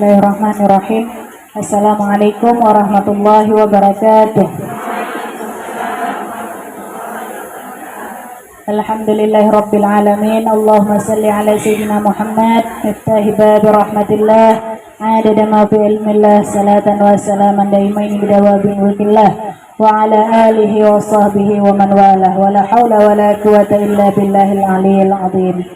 Bismillahirrahmanirrahim. Assalamualaikum warahmatullahi wabarakatuh. Alhamdulillahirabbil alamin. Allahumma salli ala sayyidina Muhammad miftahi bab rahmatillah adada ma fi ilmillah salatan wa salaman daimain bidawabi mulkillah wa ala alihi wa sahbihi wa man walah wa la hawla wa la quwata illa billahil aliyil azim.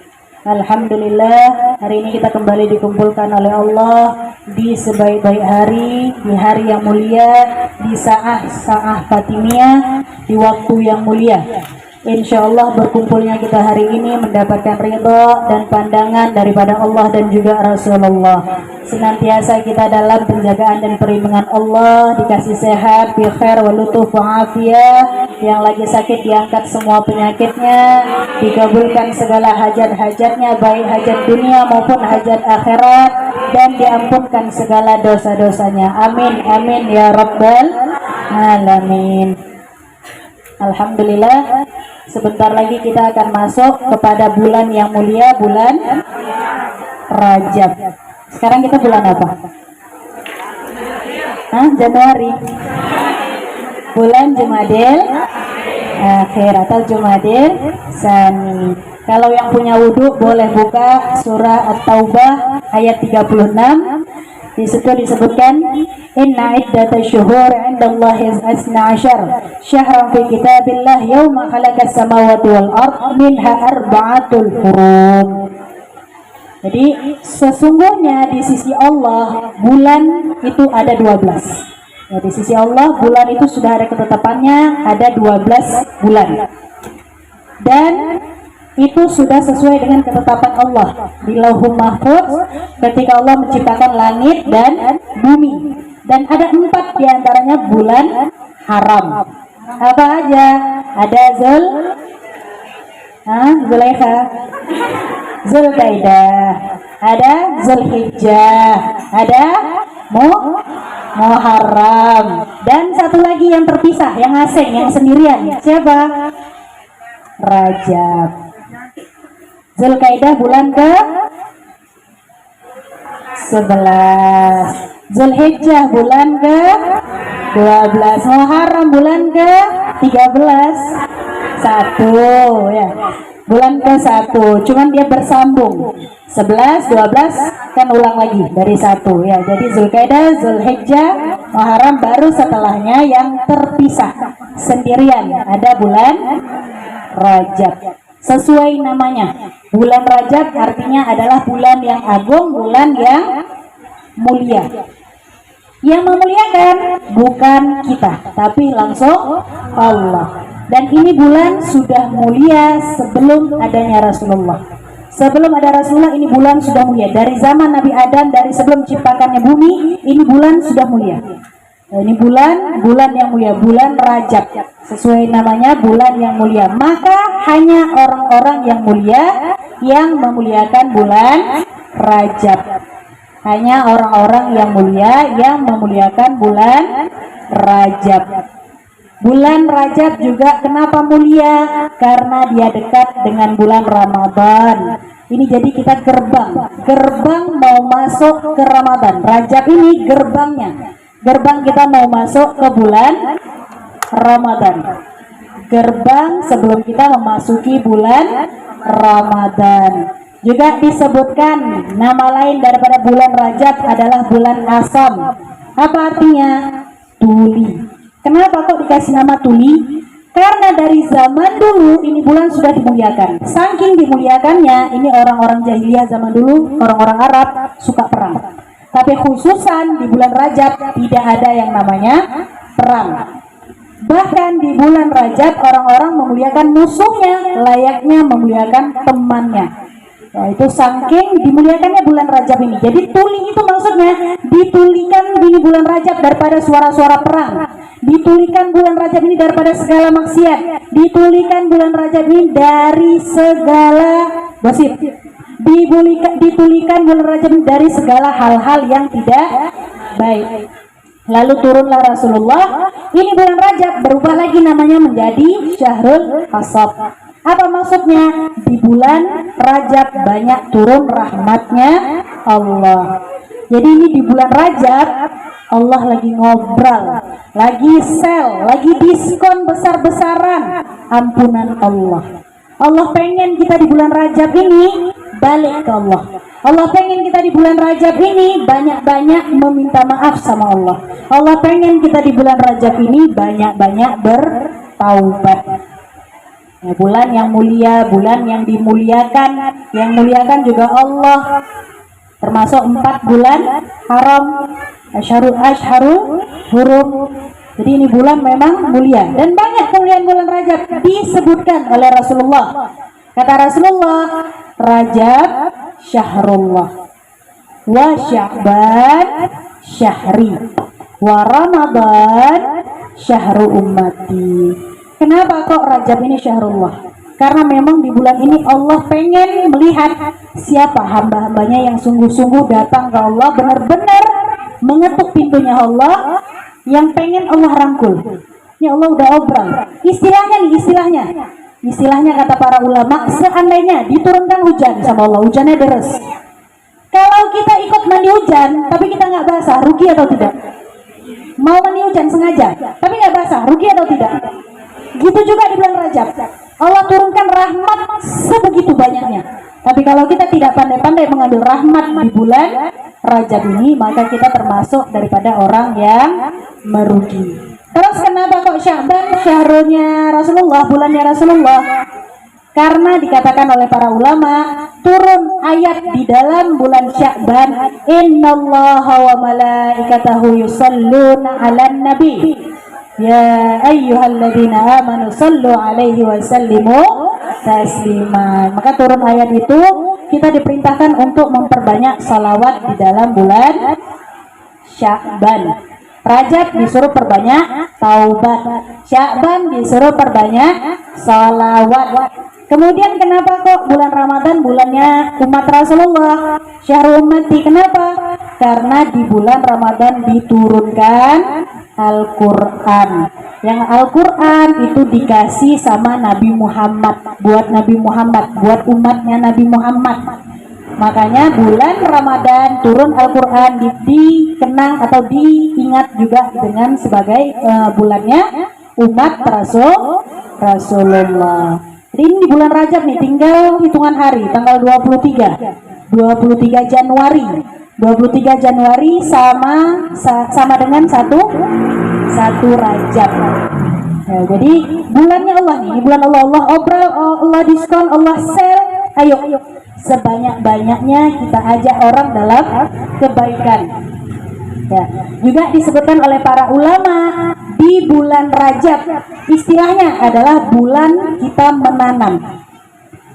Alhamdulillah, hari ini kita kembali dikumpulkan oleh Allah di sebaik-baik hari, di hari yang mulia, di saah-saah Fatimiyah, di waktu yang mulia. Insya Allah berkumpulnya kita hari ini mendapatkan ridha dan pandangan daripada Allah dan juga Rasulullah. Senantiasa kita dalam penjagaan dan perlindungan Allah, dikasih sehat, bi khair wa lutuf wa afiyah, yang lagi sakit diangkat semua penyakitnya, dikabulkan segala hajat-hajatnya, baik hajat dunia maupun hajat akhirat, dan diampunkan segala dosa-dosanya. Amin, amin ya rabbal alamin. Alhamdulillah, sebentar lagi kita akan masuk kepada bulan yang mulia, bulan Rajab. Sekarang kita bulan apa? Januari. Bulan Jumadil Akhir atau Jumadil Tsani. Kalau yang punya wudhu boleh buka surah At-Taubah ayat 36. Di situ disebutkan inna iddatash syuhur 'indallahi 12 syahran fi kitabillah yauma khalaqas samawati wal ard minha arba'atul hurum. Jadi sesungguhnya di sisi Allah bulan itu ada 12. Ya, di sisi Allah bulan itu sudah ada ketetapannya, ada 12 bulan. Dan itu sudah sesuai dengan ketetapan Allah di Lauhul Mahfuz ketika Allah menciptakan langit dan bumi. Dan ada 4 diantaranya bulan haram. Apa aja? Ada Zulaikha, Zulkaidah, ada Zulhijjah, ada Muharram, dan satu lagi yang terpisah, yang asing, yang sendirian. Siapa? Rajab. Zulkaidah bulan ke 11, Zulhijjah bulan ke 12, Muharram bulan ke 13, 1 ya. Bulan ke 1, cuman dia bersambung 11, 12 kan ulang lagi dari 1 ya. Jadi Zulkaidah, Zulhijjah, Muharram, baru setelahnya yang terpisah sendirian ada bulan Rajab. Sesuai namanya, bulan Rajab artinya adalah bulan yang agung, bulan yang mulia. Yang memuliakan bukan kita, tapi langsung Allah. Dan ini bulan sudah mulia sebelum adanya Rasulullah. Sebelum ada Rasulullah ini bulan sudah mulia. Dari zaman Nabi Adam, dari sebelum ciptakannya bumi, ini bulan sudah mulia. Nah, ini bulan yang mulia, bulan Rajab. Sesuai namanya bulan yang mulia. Maka hanya orang-orang yang mulia yang memuliakan bulan Rajab. Hanya orang-orang yang mulia yang memuliakan bulan Rajab. Bulan Rajab juga kenapa mulia? Karena dia dekat dengan bulan Ramadan. Ini jadi kita gerbang mau masuk ke Ramadan. Rajab ini gerbangnya. Gerbang kita mau masuk ke bulan Ramadan. Gerbang sebelum kita memasuki bulan Ramadan. Juga disebutkan nama lain daripada bulan Rajab adalah bulan Asam. Apa artinya? Tuli. Kenapa kok dikasih nama Tuli? Karena dari zaman dulu ini bulan sudah dimuliakan. Saking dimuliakannya, ini orang-orang jahiliyah zaman dulu, orang-orang Arab suka perang. Tapi khususan di bulan Rajab tidak ada yang namanya perang. Bahkan di bulan Rajab orang-orang memuliakan musuhnya layaknya memuliakan temannya. Nah, itu saking dimuliakannya bulan Rajab ini. Jadi tuli itu maksudnya ditulikan di bulan Rajab daripada suara-suara perang. Ditulikan bulan Rajab ini daripada segala maksiat. Ditulikan bulan Rajab ini dari segala gosip. Ditulikan bulan Rajab ini dari segala hal-hal yang tidak baik. Lalu turunlah Rasulullah. Ini bulan Rajab berubah lagi namanya menjadi Syahrul Asab. Apa maksudnya? Di bulan Rajab banyak turun rahmatnya Allah. Jadi ini di bulan Rajab Allah lagi ngobrol, lagi sel, lagi diskon besar-besaran ampunan Allah. Allah pengen kita di bulan Rajab ini balik ke Allah. Allah pengen kita di bulan Rajab ini banyak-banyak meminta maaf sama Allah. Allah pengen kita di bulan Rajab ini banyak-banyak bertaubat. Ya, bulan yang mulia, bulan yang dimuliakan, yang muliakan juga Allah. Termasuk 4 bulan haram, Asyharul Hurum. Jadi ini bulan memang mulia dan banyak kemuliaan bulan Rajab disebutkan oleh Rasulullah. Kata Rasulullah, Rajab syahrullah, wa Sya'ban syahri, wa Ramadan syahru ummati. Kenapa kok Rajab ini syahrullah? Karena memang di bulan ini Allah pengen melihat siapa hamba-hambanya yang sungguh-sungguh datang ke Allah, benar-benar mengetuk pintunya Allah, yang pengen Allah rangkul. Ini Allah udah obrol. Istilahnya kata para ulama, seandainya diturunkan hujan sama Allah, hujannya deres. Kalau kita ikut mandi hujan, tapi kita nggak basah, rugi atau tidak? Mau mandi hujan sengaja, tapi nggak basah, rugi atau tidak? Gitu juga di bulan Rajab. Allah turunkan rahmat sebegitu banyaknya. Tapi kalau kita tidak pandai-pandai mengambil rahmat di bulan Rajab ini, maka kita termasuk daripada orang yang merugi. Terus kenapa kok Sya'ban syahrulnya Rasulullah, bulannya Rasulullah? Karena dikatakan oleh para ulama, turun ayat di dalam bulan Sya'ban, innallaha wa malaikatahu yusalluna 'alan nabi. Ya ayyuhalladzina amanu sallu alaihi wa sallimu taslima. Maka turun ayat itu, kita diperintahkan untuk memperbanyak salawat di dalam bulan Sya'ban. Rajab disuruh perbanyak taubat, Sya'ban disuruh perbanyak salawat. Kemudian kenapa kok bulan Ramadan bulannya umat Rasulullah, syahrul ummati? Kenapa? Karena di bulan Ramadan diturunkan Al-Quran. Yang Al-Quran itu dikasih sama Nabi Muhammad, buat Nabi Muhammad, buat umatnya Nabi Muhammad. Makanya bulan Ramadan turun Al-Quran, dikenang atau diingat juga dengan sebagai bulannya umat Rasulullah. Jadi ini di bulan Rajab nih, tinggal hitungan hari, tanggal 23 Januari. 23 Januari sama dengan satu Rajab. Ya, jadi bulannya Allah nih, bulan Allah, Allah obrol, Allah diskon, Allah sel. Ayo sebanyak-banyaknya kita ajak orang dalam kebaikan. Ya, juga disebutkan oleh para ulama di bulan Rajab, istilahnya adalah bulan kita menanam.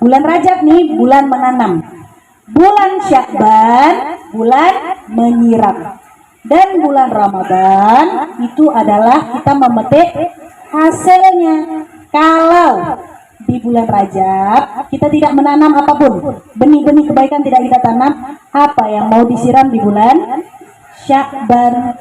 Bulan Rajab nih bulan menanam. Bulan Sya'ban bulan menyiram, dan bulan Ramadan itu adalah kita memetik hasilnya. Kalau di bulan Rajab kita tidak menanam apapun, benih-benih kebaikan tidak kita tanam, apa yang mau disiram di bulan Sya'ban?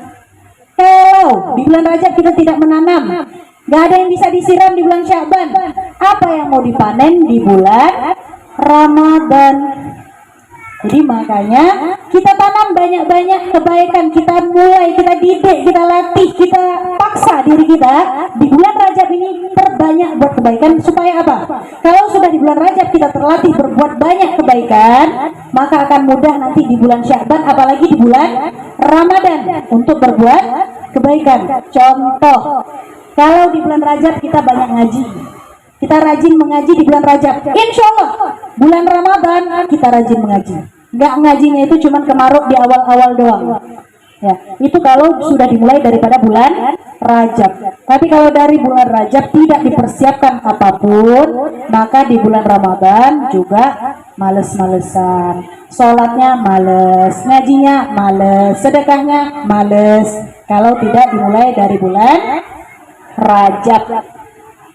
Kalau di bulan Rajab kita tidak menanam, gak ada yang bisa disiram di bulan Sya'ban, apa yang mau dipanen di bulan Ramadan? Jadi makanya kita tanam banyak-banyak kebaikan, kita mulai, kita didik, kita latih, kita paksa diri kita di bulan Rajab ini perbanyak buat kebaikan. Supaya apa? Kalau sudah di bulan Rajab kita terlatih berbuat banyak kebaikan, maka akan mudah nanti di bulan Sya'ban, apalagi di bulan Ramadan, untuk berbuat kebaikan. Contoh, kalau di bulan Rajab kita banyak ngaji, kita rajin mengaji di bulan Rajab, insya Allah bulan Ramadan kita rajin mengaji. Nggak ngajinya itu cuma kemaruk di awal-awal doang. Ya, itu kalau sudah dimulai daripada bulan Rajab. Tapi kalau dari bulan Rajab tidak dipersiapkan apapun, maka di bulan Ramadan juga males-malesan. Sholatnya males, ngajinya males, sedekahnya males. Kalau tidak dimulai dari bulan Rajab.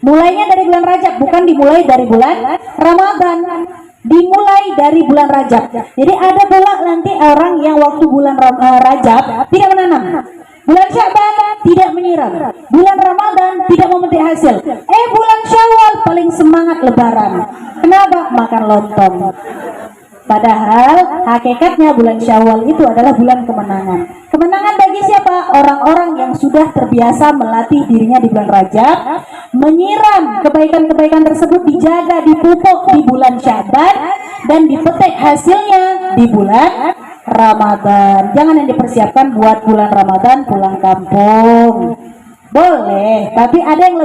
Mulainya dari bulan Rajab, bukan dimulai dari bulan Ramadan. Dimulai dari bulan Rajab. Jadi ada pula nanti orang yang waktu bulan Rajab tidak menanam, bulan Sya'ban tidak menyiram, bulan Ramadan tidak memetik hasil, bulan Syawal paling semangat lebaran. Kenapa? Makan lontong. Padahal hakikatnya bulan Syawal itu adalah bulan kemenangan. Kemenangan bagi siapa? Orang-orang yang sudah terbiasa melatih dirinya di bulan Rajab, menyiram kebaikan-kebaikan tersebut, dijaga, dipupuk di bulan Syaban, dan dipetik hasilnya di bulan Ramadan. Jangan yang dipersiapkan buat bulan Ramadan pulang kampung. Boleh, tapi ada yang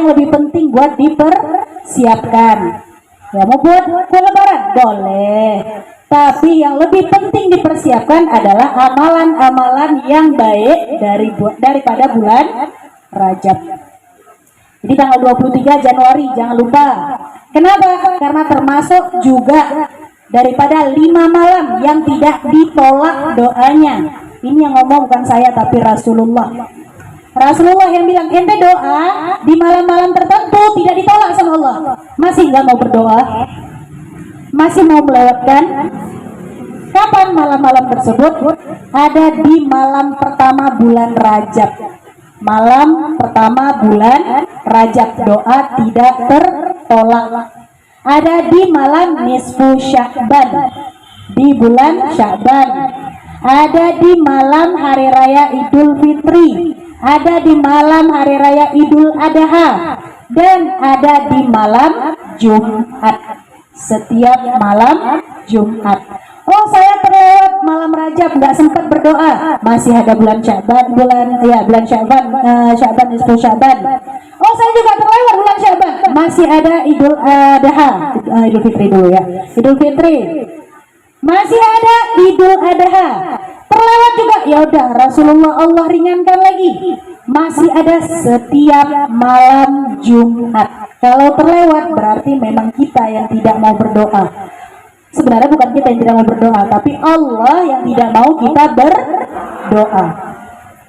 lebih penting buat dipersiapkan. Ya, mau buat kue lebaran? Boleh. Tapi yang lebih penting dipersiapkan adalah amalan-amalan yang baik daripada bulan Rajab. Jadi tanggal 23 Januari jangan lupa. Kenapa? Karena termasuk juga daripada 5 malam yang tidak ditolak doanya. Ini yang ngomong bukan saya tapi Rasulullah. Rasulullah yang bilang, ente doa di malam-malam tertentu tidak ditolak sama Allah. Masih nggak mau berdoa? Masih mau melewatkan? Kapan malam-malam tersebut? Ada di malam pertama bulan Rajab. Malam pertama bulan Rajab, doa tidak tertolak. Ada di malam nisfu Sya'ban, di bulan Sya'ban. Ada di malam hari raya Idul Fitri. Ada di malam hari raya Idul Adha, dan ada di malam Jumat. Setiap malam Jumat. Oh, saya terlewat malam Rajab, nggak sempat berdoa. Masih ada bulan Sya'ban, bulan Sya'ban, Sya'ban nisfu Sya'ban. Oh, saya juga terlewat bulan Sya'ban. Masih ada Idul Adha, Idul Fitri dulu ya. Idul Fitri. Masih ada Idul Adha. Terlewat juga, ya udah Rasulullah Allah ringankan lagi. Masih ada setiap malam Jumat. Kalau terlewat berarti memang kita yang tidak mau berdoa. Sebenarnya bukan kita yang tidak mau berdoa, tapi Allah yang tidak mau kita berdoa.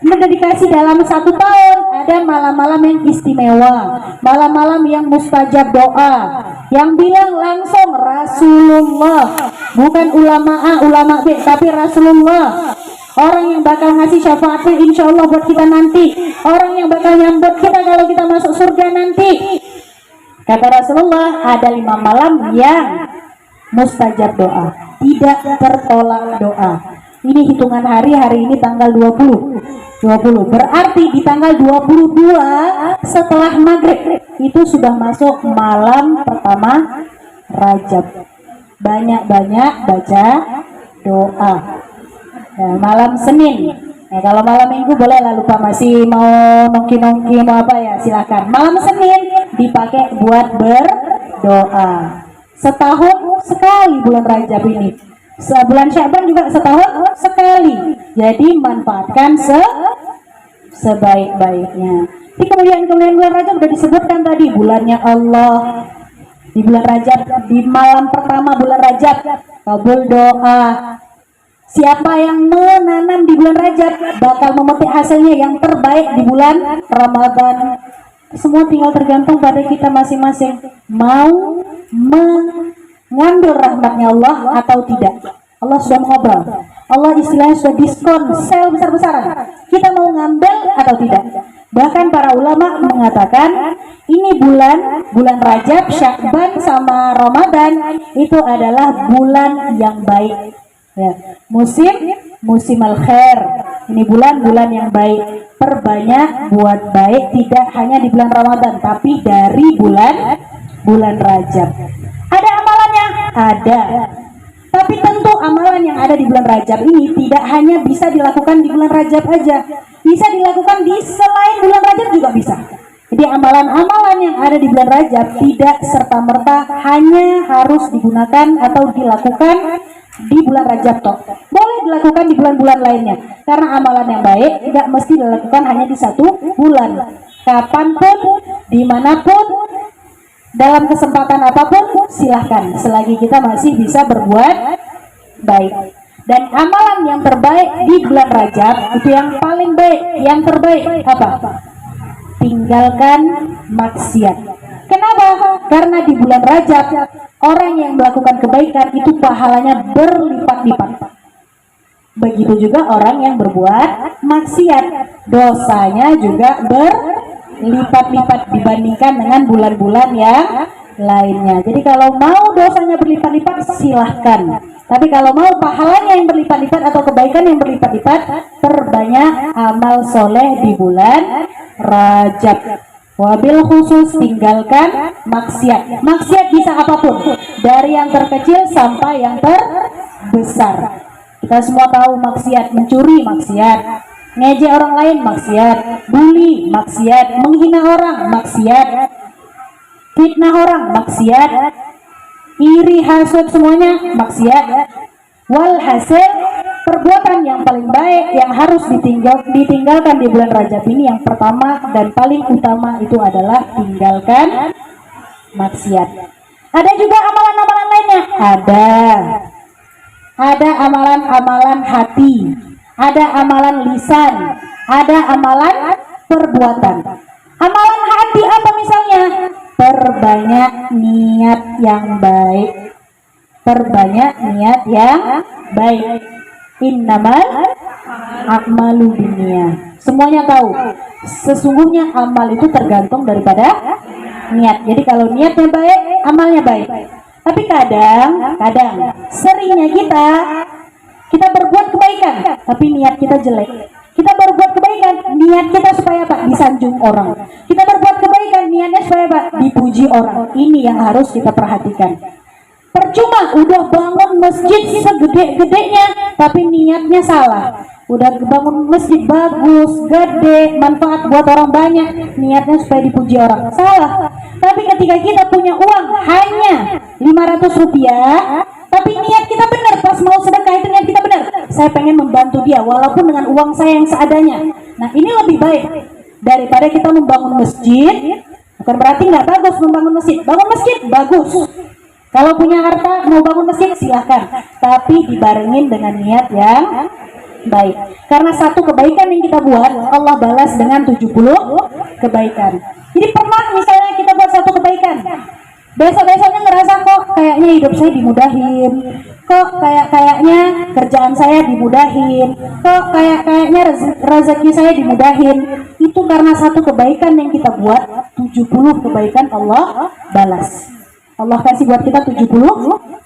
Sudah dikasih dalam 1 tahun ada malam-malam yang istimewa, malam-malam yang mustajab doa, yang bilang langsung Rasulullah, bukan ulama A, ulama B, tapi Rasulullah. Orang yang bakal ngasih syafaatnya insya Allah buat kita nanti, orang yang bakal nyambut kita kalau kita masuk surga nanti. Kata Rasulullah, ada 5 malam yang mustajab doa, tidak tertolak doa. Ini hitungan hari ini tanggal 20. Berarti di tanggal 22 setelah maghrib itu sudah masuk malam pertama Rajab. Banyak-banyak baca doa. Nah, malam Senin. Nah, kalau malam Minggu boleh lah, lupa masih mau nongki-nongki mau apa ya silahkan. Malam Senin dipakai buat berdoa. Setahun sekali bulan Rajab ini. Bulan Sya'ban juga setahun sekali. Jadi manfaatkan sebaik-baiknya. Di kemudian bulan Rajab sudah disebutkan tadi bulannya Allah. Di bulan Rajab, di malam pertama bulan Rajab kabul doa. Siapa yang menanam di bulan Rajab bakal memetik hasilnya yang terbaik di bulan Ramadan. Semua tinggal tergantung pada kita masing-masing mau mengambil rahmatnya Allah atau tidak. Allah sudah mengobrol, Allah istilahnya sudah diskon sel besar-besaran. Kita mau ngambil atau tidak. Bahkan para ulama mengatakan ini bulan Rajab, Sya'ban sama Ramadan itu adalah bulan yang baik. Ya, musim al-khair. Ini bulan-bulan yang baik. Perbanyak buat baik tidak hanya di bulan Ramadan tapi dari bulan Rajab. Ada amalannya? Ada. Tapi tentu amalan yang ada di bulan Rajab ini tidak hanya bisa dilakukan di bulan Rajab aja. Bisa dilakukan di selain bulan Rajab juga bisa. Jadi amalan-amalan yang ada di bulan Rajab tidak serta-merta hanya harus digunakan atau dilakukan di bulan Rajab toh. Boleh dilakukan di bulan-bulan lainnya. Karena amalan yang baik tidak mesti dilakukan hanya di 1 bulan. Kapanpun, dimanapun, dalam kesempatan apapun silahkan. Selagi kita masih bisa berbuat baik. Dan amalan yang terbaik di bulan Rajab itu yang paling baik, yang terbaik apa? Tinggalkan maksiat. Kenapa? Karena di bulan Rajab orang yang melakukan kebaikan itu pahalanya berlipat-lipat. Begitu juga orang yang berbuat maksiat, dosanya juga berlipat-lipat dibandingkan dengan bulan-bulan yang lainnya. Jadi kalau mau dosanya berlipat-lipat silahkan. Tapi kalau mau pahalanya yang berlipat-lipat atau kebaikan yang berlipat-lipat, perbanyak amal soleh di bulan Rajab. Wabil khusus tinggalkan maksiat. Maksiat bisa apapun, dari yang terkecil sampai yang terbesar. Kita semua tahu maksiat, mencuri maksiat, ngejek orang lain maksiat, bully maksiat, menghina orang maksiat, fitnah orang maksiat, iri hasud semuanya maksiat. Walhasil perbuatan yang paling baik yang harus ditinggalkan di bulan Rajab ini, yang pertama dan paling utama itu adalah tinggalkan maksiat. Ada juga amalan-amalan lainnya. Ada amalan-amalan hati, ada amalan lisan, ada amalan perbuatan. Amalan hati apa misalnya? Perbanyak niat yang baik. Perbanyak niat yang baik. Innamal a'malu binniyat. Semuanya tahu, sesungguhnya amal itu tergantung daripada niat. Jadi kalau niatnya baik, amalnya baik. Tapi kadang seringnya kita berbuat kebaikan, tapi niat kita jelek. Kita berbuat kebaikan, niat kita supaya apa? Disanjung orang. Kita berbuat kebaikan, niatnya supaya apa? Dipuji orang. Ini yang harus kita perhatikan. Percuma udah bangun masjid segede-gedenya, tapi niatnya salah. Udah bangun masjid bagus, gede, manfaat buat orang banyak, niatnya supaya dipuji orang. Salah. Tapi ketika kita punya uang hanya 500 rupiah, tapi niat kita benar, pas mau sedekah itu niat kita benar. Saya pengen membantu dia walaupun dengan uang saya yang seadanya. Nah, ini lebih baik daripada kita membangun masjid. Bukan berarti nggak bagus membangun masjid. Bangun masjid bagus. Kalau punya harta mau bangun masjid silahkan, tapi dibarengin dengan niat yang baik. Karena satu kebaikan yang kita buat, Allah balas dengan 70 kebaikan. Jadi pernah misalnya kita buat satu kebaikan, besok-besoknya ngerasa kok kayaknya hidup saya dimudahin, kok kayaknya kerjaan saya dimudahin, kok kayaknya rezeki saya dimudahin. Itu karena satu kebaikan yang kita buat, 70 kebaikan Allah balas. Allah kasih buat kita 70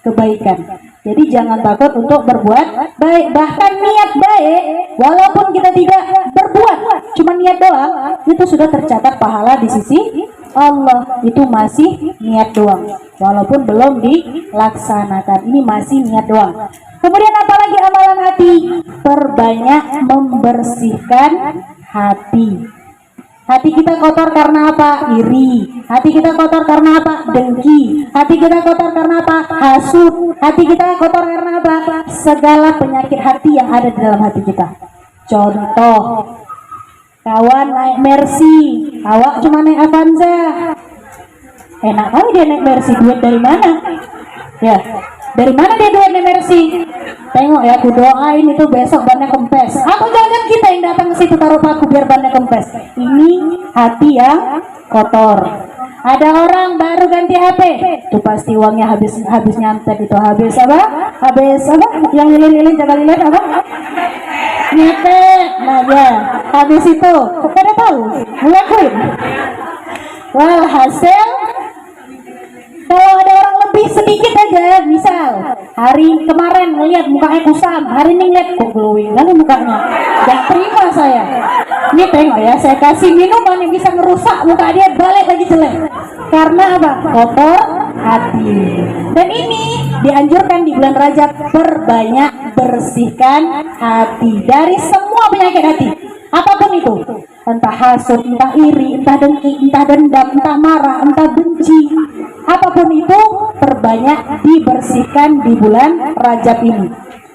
kebaikan. Jadi jangan takut untuk berbuat baik. Bahkan niat baik, walaupun kita tidak berbuat, cuma niat doang, itu sudah tercatat pahala di sisi Allah. Itu masih niat doang, walaupun belum dilaksanakan. Ini masih niat doang. Kemudian apalagi amalan hati? Perbanyak membersihkan hati. Hati kita kotor karena apa? Iri. Hati kita kotor karena apa? Dengki. Hati kita kotor karena apa? Hasud. Hati kita kotor karena apa? Segala penyakit hati yang ada di dalam hati kita. Contoh, kawan naik Mercy, awak cuma naik Avanza. Enak kali dia naik Mercy, duit dari mana? Ya, dari mana dia duit naik Mercy? Tengok ya, aku doain itu besok bannya kempes. Aku jangan kita yang datang ke situ taruh paku biar bannya kempes. Ini hati yang kotor. Ada orang baru ganti HP, itu pasti uangnya habis nyantet itu. Habis apa? Yang lilin-lilin jaga lilin apa? Nyetek. Nah ya, habis itu pada tahu, ngelakuin. Walhasil kalau ada orang lebih sedikit aja, misal hari kemarin ngelihat mukanya kusam, hari ini ngeliat kok glowing kan mukanya, gak terima saya. Ini tengok ya, saya kasih minuman yang bisa ngerusak muka dia, balik lagi jelek. Karena apa? Kotor hati. Dan ini dianjurkan di bulan Rajab, perbanyak bersihkan hati dari semua penyakit hati, apapun itu. Entah hasud, entah iri, entah dengki, entah dendam, entah marah, entah benci, apapun itu perbanyak dibersihkan di bulan Rajab ini.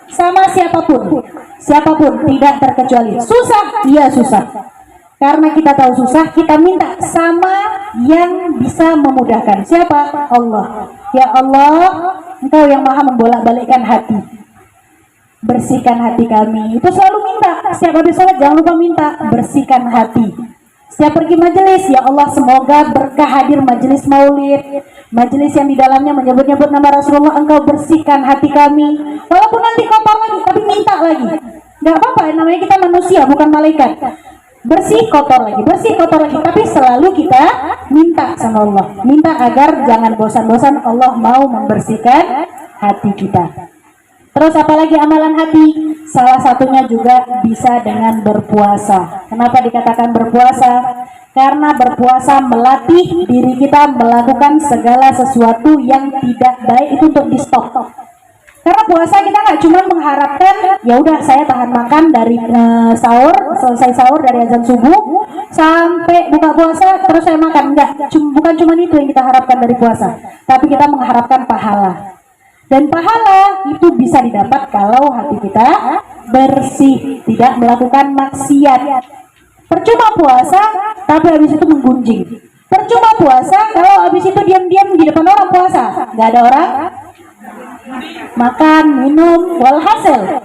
Sama siapapun tidak terkecuali. Susah, iya susah. Karena kita tahu susah, kita minta sama yang bisa memudahkan. Siapa? Allah. Ya Allah, Engkau yang maha membolak-balikkan hati. Bersihkan hati kami. Itu selalu minta. Setiap habis sholat jangan lupa minta, bersihkan hati. Setiap pergi majelis, ya Allah semoga berkah hadir majelis maulid, majelis yang di dalamnya menyebut-nyebut nama Rasulullah, Engkau bersihkan hati kami. Walaupun nanti kotor lagi, tapi minta lagi. Gak apa-apa, namanya kita manusia bukan malaikat. bersih kotor lagi, tapi selalu kita minta sama Allah, minta agar jangan bosan-bosan, Allah mau membersihkan hati kita. Terus apalagi amalan hati? Salah satunya juga bisa dengan berpuasa. Kenapa dikatakan berpuasa? Karena berpuasa melatih diri kita melakukan segala sesuatu yang tidak baik itu untuk di stop. Karena puasa kita nggak cuma mengharapkan ya udah saya tahan makan dari sahur, selesai sahur dari azan subuh sampai buka puasa terus saya makan, enggak, bukan cuma itu yang kita harapkan dari puasa, tapi kita mengharapkan pahala. Dan pahala itu bisa didapat kalau hati kita bersih, tidak melakukan maksiat. Percuma puasa tapi habis itu menggunjing. Percuma puasa kalau habis itu diam-diam di depan orang puasa, nggak ada orang makan, minum, walhasil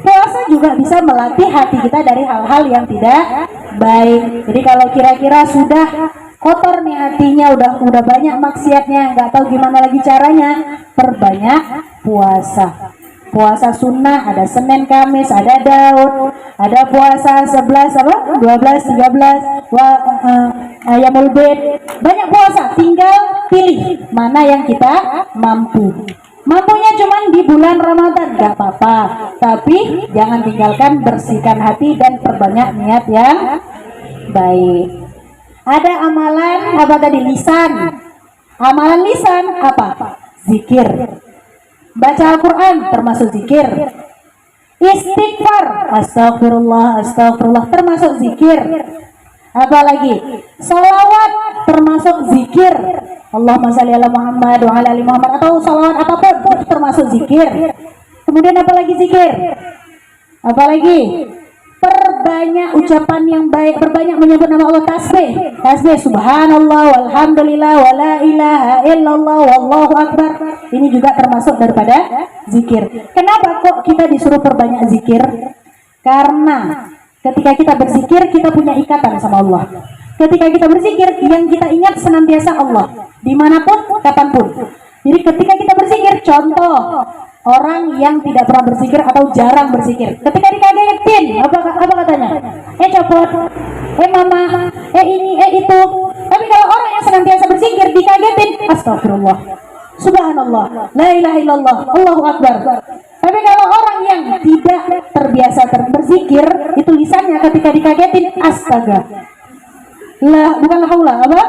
puasa juga bisa melatih hati kita dari hal-hal yang tidak baik. Jadi kalau kira-kira sudah kotor nih hatinya, udah banyak maksiatnya, nggak tahu gimana lagi caranya, perbanyak puasa. Puasa sunnah ada Senin, Kamis, ada Daud, ada puasa 11 apa? 12, 13, Ayamul Bid. Banyak puasa, tinggal pilih mana yang kita mampu. Mampunya cuman di bulan Ramadan, gak apa-apa, tapi jangan tinggalkan bersihkan hati dan perbanyak niat yang baik. Ada amalan apa tadi? Lisan. Amalan lisan apa? Zikir. Baca Al-Quran termasuk zikir. Istighfar, astagfirullah, astagfirullah termasuk zikir. Apalagi salawat termasuk zikir. Allahumma shalli ala Muhammad wa ala ali Muhammad, atau salawat apapun itu termasuk zikir. Kemudian apalagi zikir? Apalagi? Perbanyak ucapan yang baik, perbanyak menyebut nama Allah, tasbih subhanallah walhamdulillah wala ilaha illallah wallahu akbar. Ini juga termasuk daripada zikir. Kenapa kok kita disuruh perbanyak zikir? Karena ketika kita berzikir kita punya ikatan sama Allah. Ketika kita berzikir yang kita ingat senantiasa Allah, dimanapun, kapanpun. Jadi ketika kita berzikir, contoh orang yang tidak pernah berzikir atau jarang berzikir, ketika dikagetin, apa katanya? Copot, mama, ini, itu. Tapi kalau orang yang senantiasa berzikir dikagetin, astagfirullah, subhanallah, la ilaha illallah, Allahu akbar. Tapi kalau orang yang tidak terbiasa berzikir, itu lisannya ketika dikagetin, astaga, bukan haula, apa?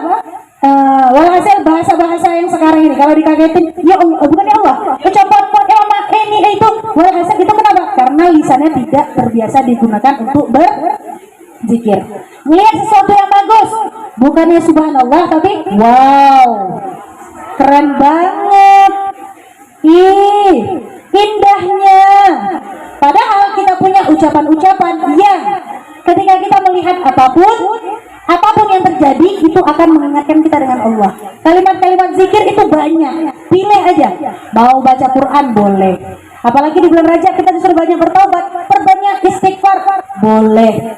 Walhasil bahasa-bahasa yang sekarang ini kalau dikagetin, ya Allah, bukan ya Allah, copot, mama, ini, itu. Walhasil itu kenapa? Karena lisannya tidak terbiasa digunakan untuk berzikir. Melihat sesuatu yang bagus, bukannya subhanallah, tapi wow, keren banget, indahnya. Padahal kita punya ucapan-ucapan yang ketika kita melihat apapun yang terjadi itu akan mengingatkan kita dengan Allah. Kalimat-kalimat zikir itu banyak, pilih aja. Mau baca Quran boleh, apalagi di bulan Rajab kita disuruh banyak bertobat, perbanyak istighfar boleh.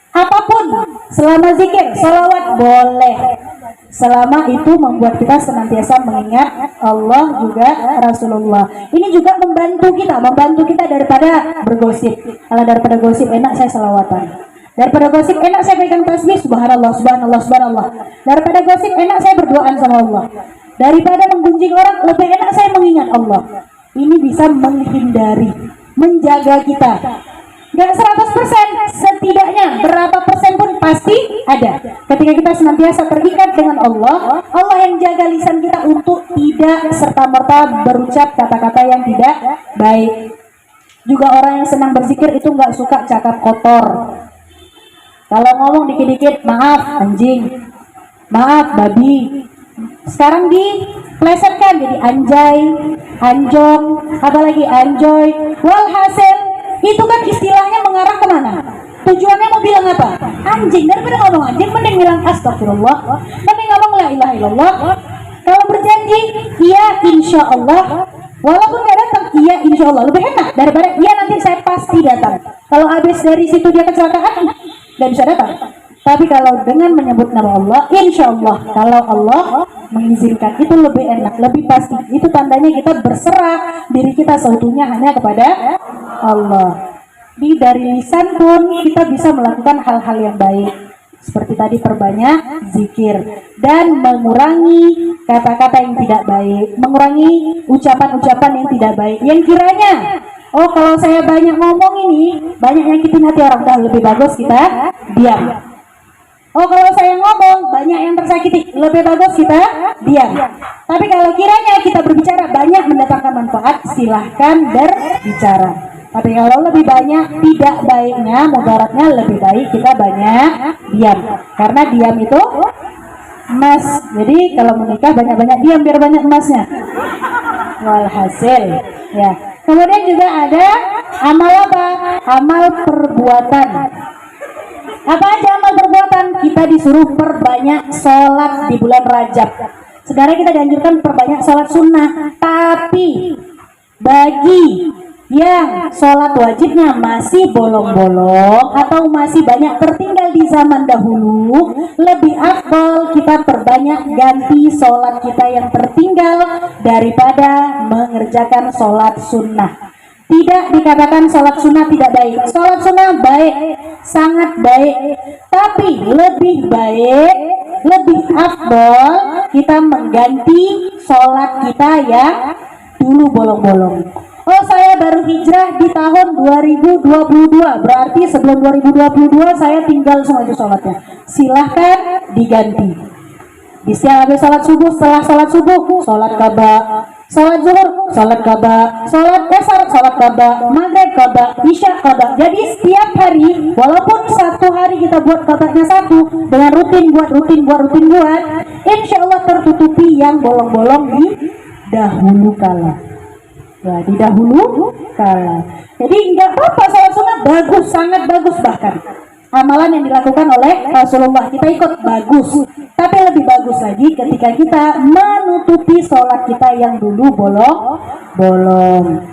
Apapun selama zikir, salawat boleh, selama itu membuat kita senantiasa mengingat Allah juga Rasulullah. Ini juga membantu kita daripada bergosip. Kalau daripada gosip enak saya salawatan, daripada gosip enak saya pegang tasbih subhanallah, subhanallah, subhanallah. Daripada gosip enak saya berdoaan sama Allah. Daripada menggunjing orang lebih enak saya mengingat Allah. Ini bisa menghindari, menjaga kita. Gak 100%, setidaknya berapa persen pun pasti ada. Ketika kita senantiasa terikat dengan Allah, Allah yang jaga lisan kita untuk tidak serta-merta berucap kata-kata yang tidak baik. Juga orang yang senang berzikir itu gak suka cakap kotor. Kalau ngomong dikit-dikit, maaf anjing, maaf babi. Sekarang diplesetkan jadi anjay, anjong, apalagi anjoy. Walhasil itu kan istilahnya mengarah kemana? Tujuannya mau bilang apa? Anjing. Daripada ngomong anjing, mending bilang astagfirullah, mending ngomong la ilaha illallah. Kalau berjanji, iya insya Allah, walaupun gak datang, iya insya Allah, lebih enak daripada iya nanti saya pasti datang. Kalau habis dari situ dia kecelakaan, gak bisa datang. Tapi kalau dengan menyebut nama Allah, insya Allah, kalau Allah mengizinkan, itu lebih enak, lebih pasti. Itu tandanya kita berserah diri kita seutuhnya hanya kepada Allah. dari lisan pun kita bisa melakukan hal-hal yang baik. Seperti tadi, perbanyak zikir dan mengurangi kata-kata yang tidak baik, mengurangi ucapan-ucapan yang tidak baik. Yang kiranya, oh kalau saya banyak ngomong ini, banyak nyakitin hati orang, dah lebih bagus kita diam. Oh kalau saya ngomong, banyak yang tersakiti, lebih bagus kita diam. Tapi kalau kiranya kita berbicara banyak mendatangkan manfaat, silahkan berbicara. Tapi kalau lebih banyak tidak baiknya, mudaratnya, lebih baik kita banyak diam. Karena diam itu emas. Jadi kalau menikah banyak-banyak diam biar banyak emasnya. Walhasil, ya. Kemudian juga ada amal apa? Amal perbuatan. Apa aja amal perbuatan? Kita disuruh perbanyak sholat di bulan Rajab. Sekarang kita dianjurkan perbanyak sholat sunnah. Tapi bagi yang sholat wajibnya masih bolong-bolong atau masih banyak tertinggal di zaman dahulu, lebih afdol kita perbanyak ganti sholat kita yang tertinggal daripada mengerjakan sholat sunnah. Tidak dikatakan sholat sunnah tidak baik. Sholat sunnah baik, sangat baik. Tapi lebih baik, lebih afdol kita mengganti sholat kita yang dulu bolong-bolong. Oh saya baru hijrah di tahun 2022, berarti sebelum 2022 saya tinggal semua itu sholatnya. Silahkan diganti. Di setiap habis sholat subuh, setelah sholat subuh, sholat qada, sholat zuhur, sholat qada, sholat asar, sholat qada, maghrib qada, isya qada. Jadi setiap hari, walaupun satu hari kita buat qadanya satu, dengan rutin buat, insya Allah tertutupi yang bolong-bolong di dahulu kala. Ya, di dahulu kala. Jadi nggak apa-apa sholat sunnah, bagus, sangat bagus bahkan. Amalan yang dilakukan oleh Rasulullah kita ikut, bagus. Tapi lebih bagus lagi ketika kita menutupi sholat kita yang dulu bolong.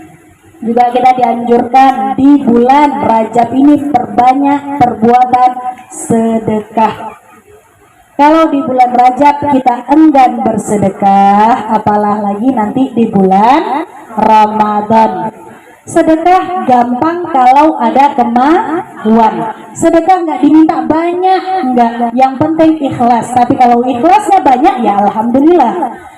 Juga kita dianjurkan di bulan Rajab ini perbanyak perbuatan sedekah. Kalau di bulan Rajab kita enggan bersedekah, apalah lagi nanti di bulan Ramadan. Sedekah gampang kalau ada kemauan. Sedekah nggak diminta banyak, nggak. Yang penting ikhlas. Tapi kalau ikhlasnya banyak, ya alhamdulillah.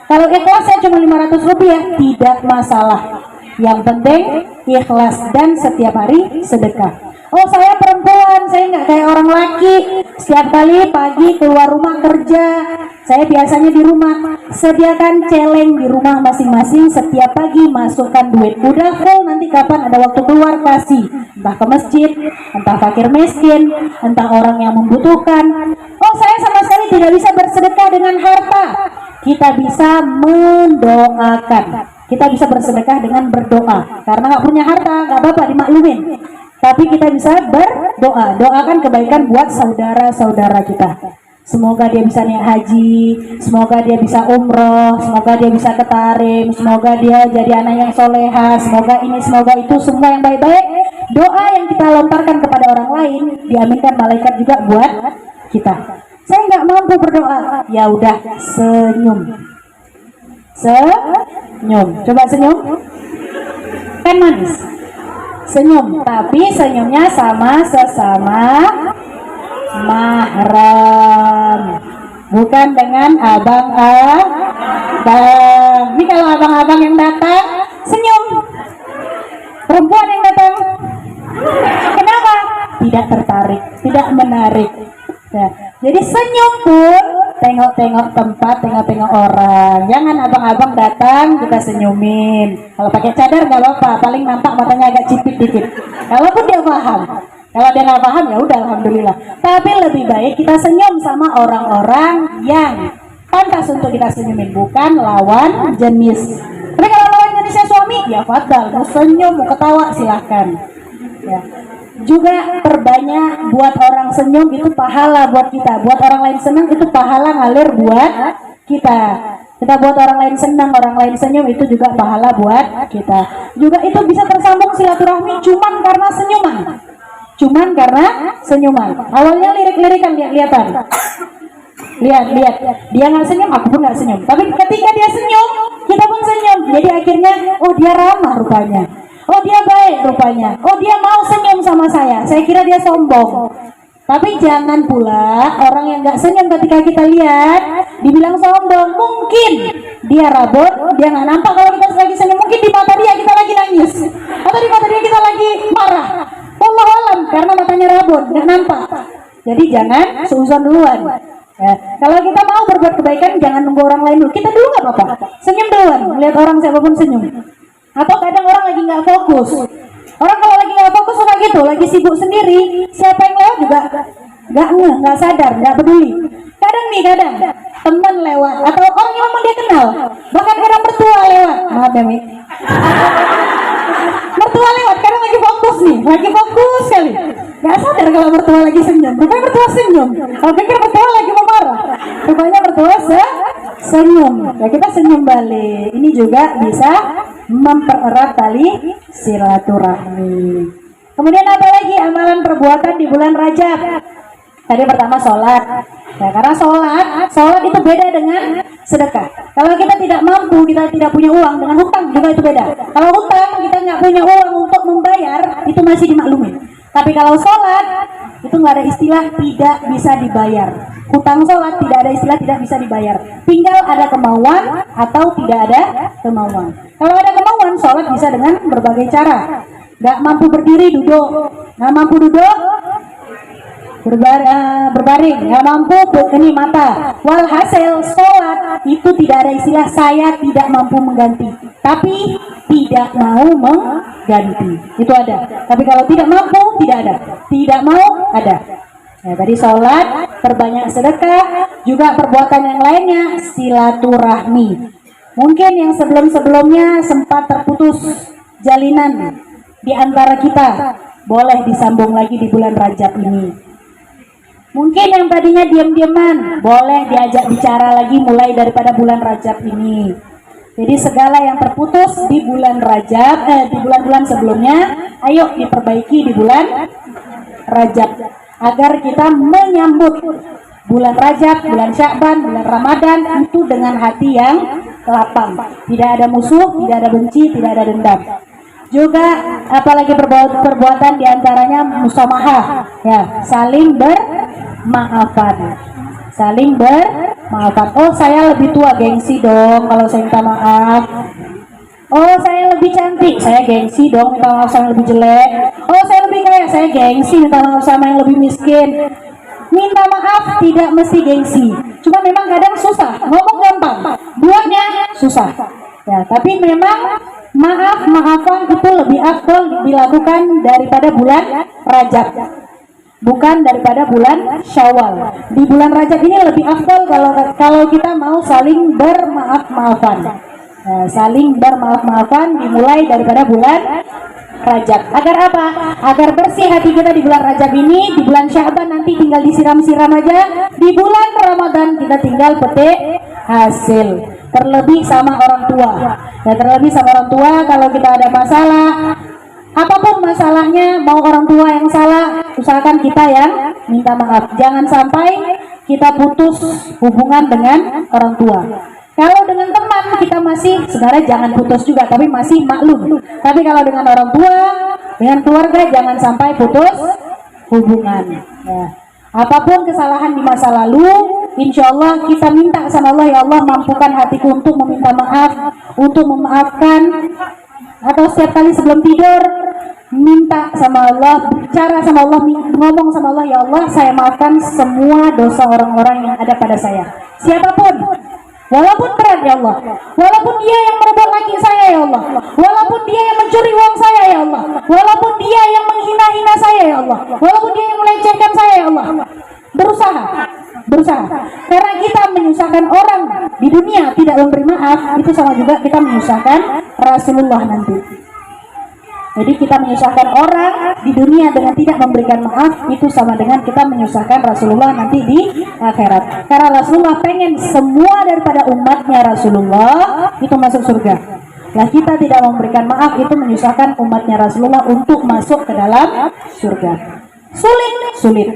Kalau ikhlasnya cuma 500 rupiah, tidak masalah. Yang penting ikhlas dan setiap hari sedekah. Oh saya perempuan, saya nggak kayak orang laki. Setiap kali pagi keluar rumah kerja, saya biasanya di rumah. Sediakan celeng di rumah masing-masing. Setiap pagi masukkan duit. Udah full, nanti kapan ada waktu keluar kasih. Entah ke masjid, entah fakir miskin, entah orang yang membutuhkan. Oh saya sama sekali tidak bisa bersedekah dengan harta. Kita bisa mendoakan. Kita bisa bersedekah dengan berdoa. Karena nggak punya harta, nggak apa-apa, dimaklumin. Tapi kita bisa berdoa, doakan kebaikan buat saudara-saudara kita. Semoga dia bisa naik haji, semoga dia bisa umroh, semoga dia bisa ke tarim, semoga dia jadi anak yang soleha, semoga ini, semoga itu, semua yang baik-baik. Doa yang kita lontarkan kepada orang lain diaminkan malaikat juga buat kita. Saya nggak mampu berdoa, ya udah senyum, coba senyum, kan manis. Senyum, tapi senyumnya sama sesama mahram, bukan dengan abang-abang. Ini kalau abang-abang yang datang senyum, perempuan yang datang kenapa? Tidak tertarik, tidak menarik. Ya. Jadi senyum pun tengok-tengok tempat, tengok-tengok orang. Jangan abang-abang datang kita senyumin. Kalau pakai cadar nggak apa-apa, paling nampak matanya agak cipit dikit. Kalaupun dia paham, kalau dia nggak paham ya udah alhamdulillah. Tapi lebih baik kita senyum sama orang-orang yang pantas untuk kita senyumin, bukan lawan jenis. Tapi kalau lawan jenisnya suami, ya fadal, mau senyum, mau ketawa silahkan. Ya. Juga perbanyak buat orang senyum itu pahala buat kita, buat orang lain senang itu pahala ngalir buat kita. Kita buat orang lain senang, orang lain senyum itu juga pahala buat kita. Juga itu bisa tersambung silaturahmi cuman karena senyuman. Awalnya lirik-lirikan, lihat-lihatan. Lihat, dia nggak senyum, aku pun nggak senyum. Tapi ketika dia senyum, kita pun senyum. Jadi akhirnya, oh dia ramah rupanya. oh dia baik rupanya, oh dia mau senyum sama saya kira dia sombong. Tapi jangan pula orang yang nggak senyum ketika kita lihat dibilang sombong. Mungkin dia rabot, dia nggak nampak kalau kita lagi senyum. Mungkin di mata dia kita lagi nangis, atau di mata dia kita lagi marah. Wallahu alam, karena matanya rabot, nggak nampak. Jadi jangan seuzon duluan. Ya, kalau kita mau berbuat kebaikan jangan nunggu orang lain dulu. Kita dulu nggak apa-apa. Senyum duluan, melihat orang siapapun senyum. Atau kadang orang lagi nggak fokus. Orang kalau lagi nggak fokus suka gitu, lagi sibuk sendiri, siapa yang lewat juga nggak sadar, nggak peduli. Kadang teman lewat atau orang yang memang dia kenal, bahkan kadang mertua lewat. Maaf ya Mi, mertua lewat, kadang lagi fokus sekali, nggak sadar kalau mertua lagi senyum. Rupanya mertua senyum, kalau pikir mertua lagi memarah, rupanya mertua senyum. Ya kita senyum balik. Ini juga bisa mempererat tali silaturahmi. Kemudian apa lagi amalan perbuatan di bulan Rajab? Tadi pertama sholat. Ya, karena sholat itu beda dengan sedekah. Kalau kita tidak mampu, kita tidak punya uang, dengan hutang juga itu beda. Kalau hutang kita nggak punya uang untuk membayar, itu masih dimaklumi. Tapi kalau sholat itu nggak ada istilah tidak bisa dibayar. Hutang sholat tidak ada istilah tidak bisa dibayar. Tinggal ada kemauan atau tidak ada kemauan. Kalau ada kemauan, sholat bisa dengan berbagai cara. Nggak mampu berdiri, duduk. Nggak mampu duduk, berbaring. Nggak mampu ini mata. Walhasil sholat itu tidak ada istilah saya tidak mampu mengganti, tapi tidak mau mengganti. Itu ada. Tapi kalau tidak mampu tidak ada. Tidak mau ada. Ya, tadi sholat, perbanyak sedekah, juga perbuatan yang lainnya silaturahmi. Mungkin yang sebelum-sebelumnya sempat terputus jalinan di antara kita, boleh disambung lagi di bulan Rajab ini. Mungkin yang tadinya diam-diaman, boleh diajak bicara lagi mulai daripada bulan Rajab ini. Jadi segala yang terputus di bulan Rajab, di bulan-bulan sebelumnya, ayo diperbaiki di bulan Rajab, agar kita menyambut bulan Rajab, bulan Sya'ban, bulan Ramadan itu dengan hati yang lapang. Tidak ada musuh, tidak ada benci, tidak ada dendam. Juga apalagi perbuatan diantaranya musamahah, ya, saling bermaafan. Oh saya lebih tua, gengsi dong kalau saya minta maaf. Oh saya lebih cantik, saya gengsi dong minta maaf sama yang lebih jelek. Oh saya lebih kaya, saya gengsi minta maaf sama yang lebih miskin. Minta maaf tidak mesti gengsi, cuma memang kadang susah, ngomong gampang, buatnya susah. Ya, tapi memang maafan itu lebih afdol dilakukan daripada bulan Rajab, bukan daripada bulan Syawal. Di bulan Rajab ini lebih afdol kalau kita mau saling bermaaf-maafan. Saling bermaaf-maafan dimulai daripada bulan Rajab. Agar apa? Agar bersih hati kita di bulan Rajab ini. Di bulan Sya'ban nanti tinggal disiram-siram aja. Di bulan Ramadan kita tinggal petik hasil. Terlebih sama orang tua. Ya, terlebih sama orang tua kalau kita ada masalah, apapun masalahnya, mau orang tua yang salah, usahakan kita yang minta maaf. Jangan sampai kita putus hubungan dengan orang tua. Kalau dengan teman kita masih, sebenarnya jangan putus juga, tapi masih maklum. Tapi kalau dengan orang tua, dengan keluarga, jangan sampai putus hubungan. Ya. Apapun kesalahan di masa lalu, insya Allah kita minta sama Allah, ya Allah mampukan hatiku untuk meminta maaf, untuk memaafkan. Atau setiap kali sebelum tidur, minta sama Allah, bicara sama Allah, ngomong sama Allah, ya Allah saya maafkan semua dosa orang-orang yang ada pada saya. Siapapun, walaupun berat ya Allah, walaupun dia yang merebut laki saya ya Allah, walaupun dia yang mencuri uang saya ya Allah, walaupun dia yang menghina-hina saya ya Allah, walaupun dia yang melecehkan saya ya Allah, berusaha. Karena kita menyusahkan orang di dunia tidak memberi maaf, itu sama juga kita menyusahkan Rasulullah nanti. Jadi kita menyusahkan orang di dunia dengan tidak memberikan maaf, itu sama dengan kita menyusahkan Rasulullah nanti di akhirat. Karena Rasulullah pengen semua daripada umatnya Rasulullah itu masuk surga. Nah kita tidak memberikan maaf, itu menyusahkan umatnya Rasulullah untuk masuk ke dalam surga. Sulit.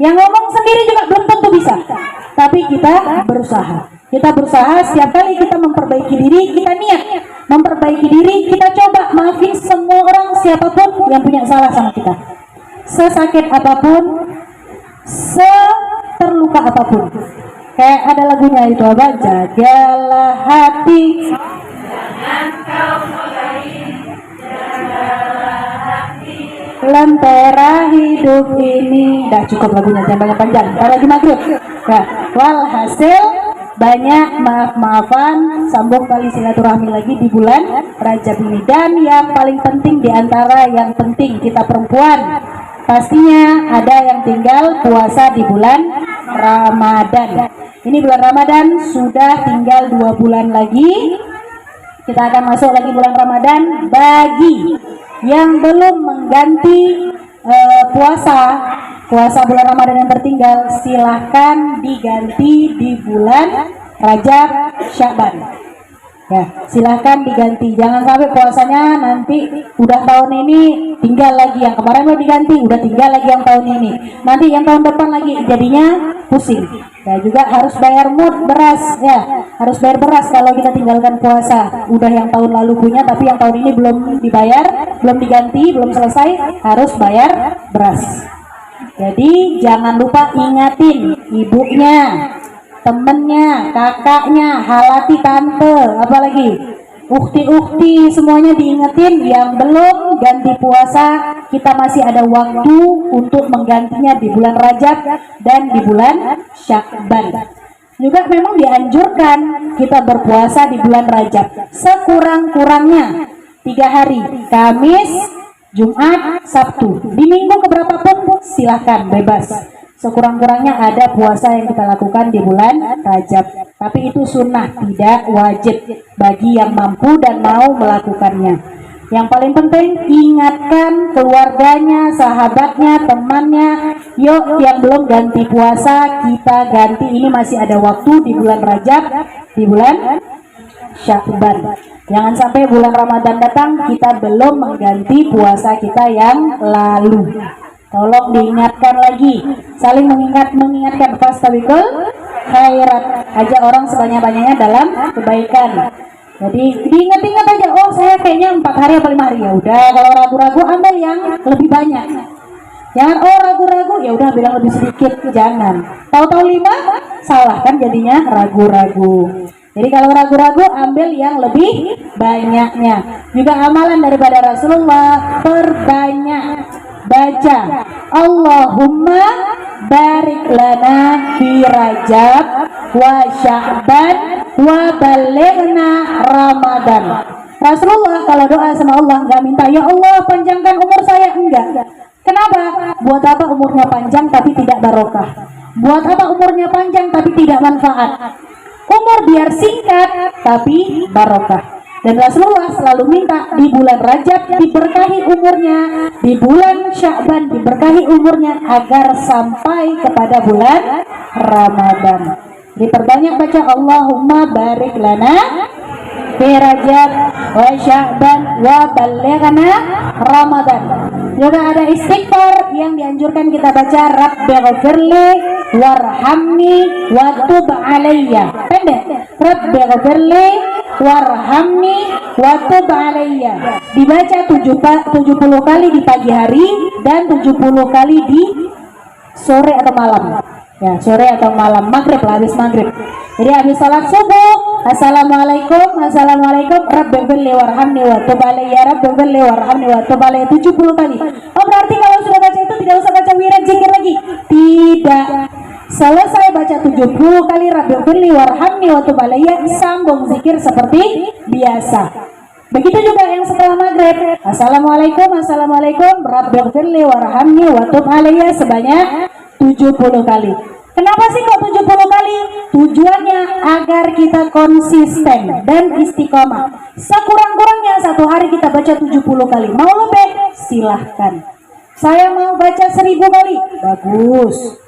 Yang ngomong sendiri juga belum tentu bisa, tapi kita berusaha. Kita berusaha setiap kali kita memperbaiki diri, kita niat memperbaiki diri, kita coba maafin semua orang siapapun yang punya salah sama kita. Sesakit apapun, seterluka apapun. Kayak ada lagunya itu apa? Jagalah hati. Lentera hidup ini. Dah cukup lagunya, jangan banyak-panjang. Ntar lagi maghrib. Nah, walhasil banyak maaf-maafan, sambung tali silaturahmi lagi di bulan Rajab ini. Dan yang paling penting diantara yang penting kita perempuan, pastinya ada yang tinggal puasa di bulan Ramadan. Ini bulan Ramadan sudah tinggal 2 bulan lagi. Kita akan masuk lagi bulan Ramadan. Bagi yang belum mengganti puasa bulan Ramadan yang tertinggal, silahkan diganti di bulan Rajab Sya'ban. Ya, silahkan diganti. Jangan sampai puasanya nanti udah tahun ini tinggal lagi, yang kemarin mau diganti udah tinggal lagi yang tahun ini, nanti yang tahun depan lagi, jadinya pusing. Ya, juga harus bayar beras ya, harus bayar beras kalau kita tinggalkan puasa. Udah yang tahun lalu punya tapi yang tahun ini belum dibayar, belum diganti, belum selesai, harus bayar beras. Jadi jangan lupa ingatin ibunya, temennya, kakaknya, halati tante, apalagi ukti-ukti, semuanya diingetin. Yang belum ganti puasa, kita masih ada waktu untuk menggantinya di bulan Rajab dan di bulan Sya'ban. Juga memang dianjurkan kita berpuasa di bulan Rajab sekurang-kurangnya 3 hari, Kamis, Jumat, Sabtu. Di minggu keberapapun silahkan, bebas. Sekurang-kurangnya ada puasa yang kita lakukan di bulan Rajab. Tapi itu sunnah, tidak wajib bagi yang mampu dan mau melakukannya. Yang paling penting, ingatkan keluarganya, sahabatnya, temannya, yuk yang belum ganti puasa, kita ganti. Ini masih ada waktu di bulan Rajab, di bulan Sya'ban. Jangan sampai bulan Ramadan datang, kita belum mengganti puasa kita yang lalu. Tolong diingatkan lagi, saling mengingatkan. Fastabiqul khairat, aja orang sebanyak-banyaknya dalam kebaikan. Jadi diingat-ingat aja, oh saya kayaknya 4 hari atau 5 hari, ya udah. Kalau ragu-ragu ambil yang lebih banyak. Jangan ragu-ragu, ya udah bilang lebih sedikit, jangan. Tahu-tahu 5 salah kan jadinya ragu-ragu. Jadi kalau ragu-ragu ambil yang lebih banyaknya. Juga amalan daripada Rasulullah, perbanyak baca Allahumma barik lana fi Rajab wa Sya'ban wa balighna Ramadan. Rasulullah kalau doa sama Allah nggak minta ya Allah panjangkan umur saya, enggak. Kenapa? Buat apa umurnya panjang tapi tidak barokah? Buat apa umurnya panjang tapi tidak manfaat? Umur biar singkat tapi barokah. Dan Rasulullah selalu minta di bulan Rajab diberkahi umurnya, di bulan Sya'ban diberkahi umurnya, agar sampai kepada bulan Ramadan. Diperbanyak baca Allahumma barik lana fi Rajab wa Sya'ban wa balighna Ramadan. Juga ada istighfar yang dianjurkan kita baca, Rabbighfirli warhamni wa tub alayya. Pendek, Rabbighfirli warhamni wa tub alayya. Dibaca 70 kali di pagi hari dan 70 kali di sore atau malam. Ya, sore atau malam, maghrib lah, habis maghrib. Jadi habis salat subuh, assalamualaikum, Rabbighfirli warhamni wa tub alayya, Rabbighfirli warhamni wa tub alayya 70 kali. Oh, berarti kalau sudah baca itu tidak usah baca wirid zikir lagi. Tidak. Selesai baca 70 kali Rabbighfirli warhamni wa tub alayya, sambung zikir seperti biasa. Begitu juga yang setelah maghrib, assalamualaikum, Rabbighfirli warhamni wa tub alayya sebanyak 70 kali. Kenapa sih kok 70 kali? Tujuannya agar kita konsisten dan istiqomah. Sekurang-kurangnya 1 hari kita baca 70 kali. Mau lebih? Silahkan. Saya mau baca 1000 kali. Bagus.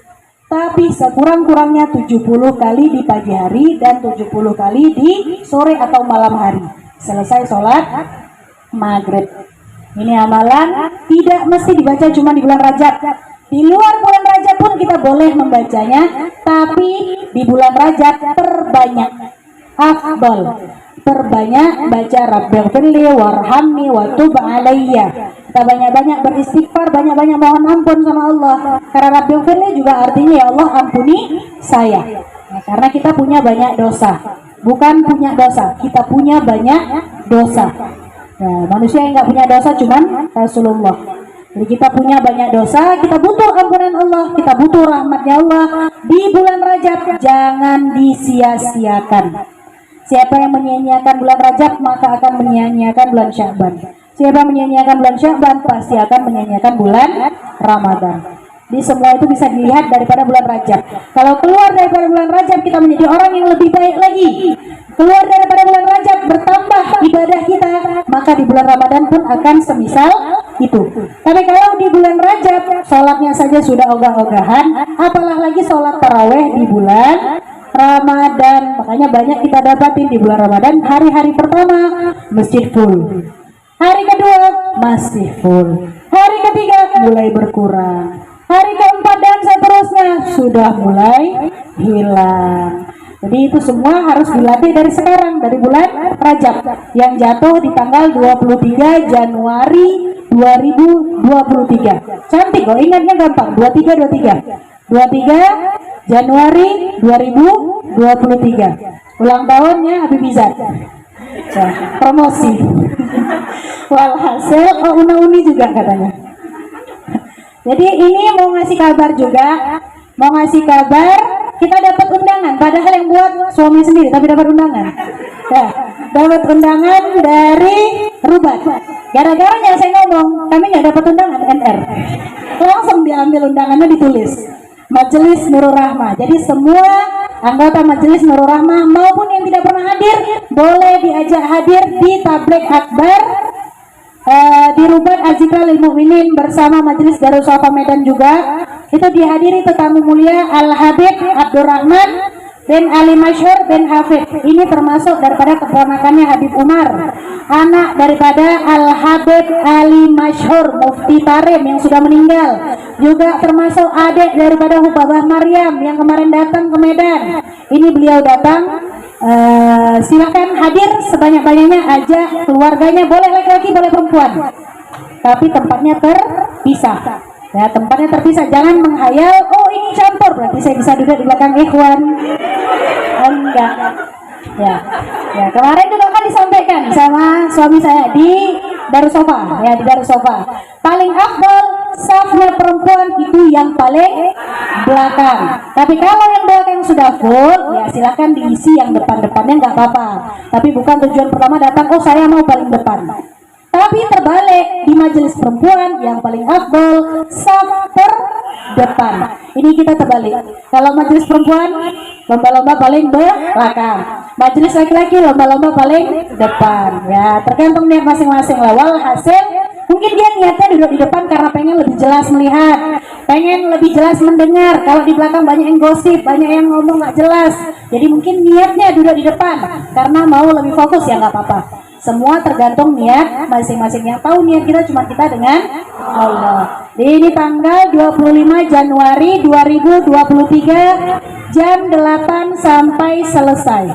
Tapi sekurang-kurangnya 70 kali di pagi hari dan 70 kali di sore atau malam hari. Selesai sholat maghrib. Ini amalan tidak mesti dibaca cuma di bulan Rajab. Di luar bulan Rajab pun kita boleh membacanya, tapi di bulan Rajab perbanyak afdal, perbanyak baca Rabbighfirli warhamni wa tub alayya. Kita banyak-banyak beristighfar, banyak-banyak mohon ampun sama Allah. Karena Rabbighfirli juga artinya ya Allah ampuni saya. Nah, karena kita punya banyak dosa. Bukan punya dosa, kita punya banyak dosa. Nah, manusia yang nggak punya dosa cuman Rasulullah. Jadi kita punya banyak dosa, kita butuh ampunan Allah, kita butuh rahmatnya Allah. Di bulan Rajab jangan disia-siakan. Siapa yang menyia-nyiakan bulan Rajab maka akan menyia-nyiakan bulan Sya'ban. Siapa yang menyia-nyiakan bulan Sya'ban pasti akan menyia-nyiakan bulan Ramadan. Di semua itu bisa dilihat daripada bulan Rajab. Kalau keluar daripada bulan Rajab kita menjadi orang yang lebih baik lagi. Keluar daripada bulan Rajab bertambah ibadah kita, maka di bulan Ramadan pun akan semisal itu. Tapi kalau di bulan Rajab sholatnya saja sudah ogah-ogahan, apalah lagi sholat taraweh di bulan Ramadan. Makanya banyak kita dapatin di bulan Ramadan. Hari-hari pertama masjid full, hari kedua masih full, hari ketiga mulai berkurang, hari keempat dan seterusnya sudah mulai hilang. Jadi itu semua harus dilatih dari sekarang, dari bulan Rajab yang jatuh di tanggal 23 Januari 2023. Cantik kok, ingatnya gampang. 23 Januari 2023. Ulang tahunnya Habib Izzat. Promosi. Walhasil Una-Uni juga katanya. Jadi ini mau ngasih kabar juga, kita dapat undangan, padahal yang buat suami sendiri tapi dapat undangan. Ya, dapat undangan dari Rubat. Gara-garanya saya ngomong, kami nggak dapat undangan NR. Langsung diambil undangannya, ditulis Majelis Nurul Rahmah. Jadi semua anggota Majelis Nurul Rahmah maupun yang tidak pernah hadir boleh diajak hadir di Tabligh Akbar di Rubat Al-Zikra lil Mu'minin bersama Majelis Darussafa Medan juga. Itu dihadiri tetamu mulia Al-Habib Abdurrahman bin Ali Masyhur bin Hafid. Ini termasuk daripada keponakannya Habib Umar, anak daripada Al-Habib Ali Masyhur Mufti Tarim yang sudah meninggal. Juga termasuk adik daripada Hubabah Maryam yang kemarin datang ke Medan. Ini beliau datang. Silakan hadir sebanyak-banyaknya, ajak keluarganya, boleh laki-laki boleh perempuan, tapi tempatnya terpisah. Ya, tempatnya terpisah, jangan menghayal oh ini campur berarti saya bisa duduk di belakang ikhwan. Enggak. Ya kemarin juga kan disampaikan sama suami saya di Darussafa, ya di Darussafa. Paling afdal safnya perempuan itu yang paling belakang. Tapi kalau yang belakang sudah full, ya silakan diisi yang depan-depannya nggak apa-apa. Tapi bukan tujuan pertama datang oh saya mau paling depan. Tapi terbalik, di majelis perempuan yang paling afdal saf terdepan. Ini kita terbalik. Kalau majelis perempuan lomba-lomba paling belakang, majelis laki-laki lomba-lomba paling depan. Ya tergantung niat masing-masing lah. Walhasil mungkin dia niatnya duduk di depan karena pengen lebih jelas melihat, pengen lebih jelas mendengar. Kalau di belakang banyak yang gosip, banyak yang ngomong nggak jelas. Jadi mungkin niatnya duduk di depan karena mau lebih fokus, ya nggak apa-apa. Semua tergantung niat masing-masing. Yang tahu niat kita cuma kita dengan Allah. Ini tanggal 25 Januari 2023 jam 8 sampai selesai.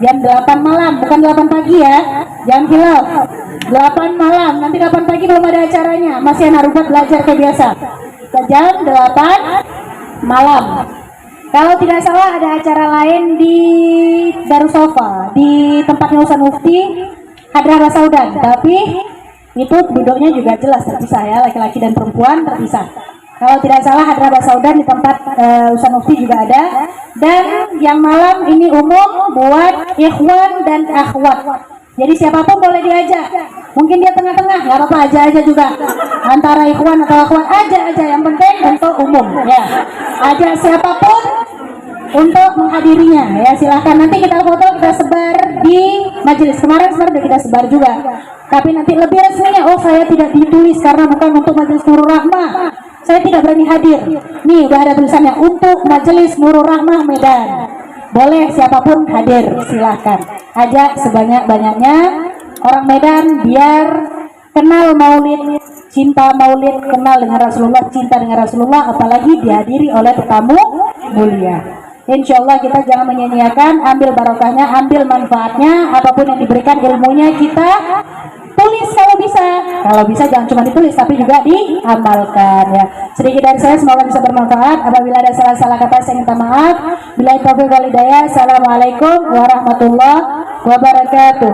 Jam 8 malam, bukan 8 pagi ya. Jam hilaf. 8 malam. Nanti 8 pagi belum ada acaranya. Masih anak Rubat belajar kayak biasa. Jam 8 malam. Kalau tidak salah ada acara lain di Darussafa, di tempatnya Ustaz Mufti Hadrah Basaudan, tapi itu duduknya juga jelas terpisah ya, laki-laki dan perempuan terpisah. Kalau tidak salah Hadrah Basaudan di tempat Ustaz Mufti juga ada. Dan yang malam ini umum buat ikhwan dan akhwat. Jadi siapapun boleh diajak. Mungkin dia tengah-tengah, nggak apa-apa, aja juga. Antara ikhwan atau akhwat aja. Yang penting untuk umum ya. Ajak siapapun untuk menghadirinya ya, silahkan. Nanti kita foto, kita sebar di majelis. Kemarin sebenarnya kita sebar juga, tapi nanti lebih resminya oh saya tidak ditulis karena bukan untuk Majelis Nurul Rahmah, saya tidak berani hadir. Nih udah ada tulisannya untuk Majelis Nurul Rahmah Medan. Boleh siapapun hadir, silahkan. Ajak sebanyak-banyaknya orang Medan biar kenal maulid, cinta maulid, kenal dengan Rasulullah, cinta dengan Rasulullah, apalagi dihadiri oleh tetamu mulia. Insya Allah kita jangan menyia-nyiakan, ambil barokahnya, ambil manfaatnya, apapun yang diberikan ilmunya kita tulis kalau bisa jangan cuma ditulis tapi juga diamalkan ya. Sedikit dari saya, semoga bisa bermanfaat. Apabila ada salah-salah kata saya minta maaf. Bila taufiq wal hidayah. Assalamualaikum warahmatullahi wabarakatuh.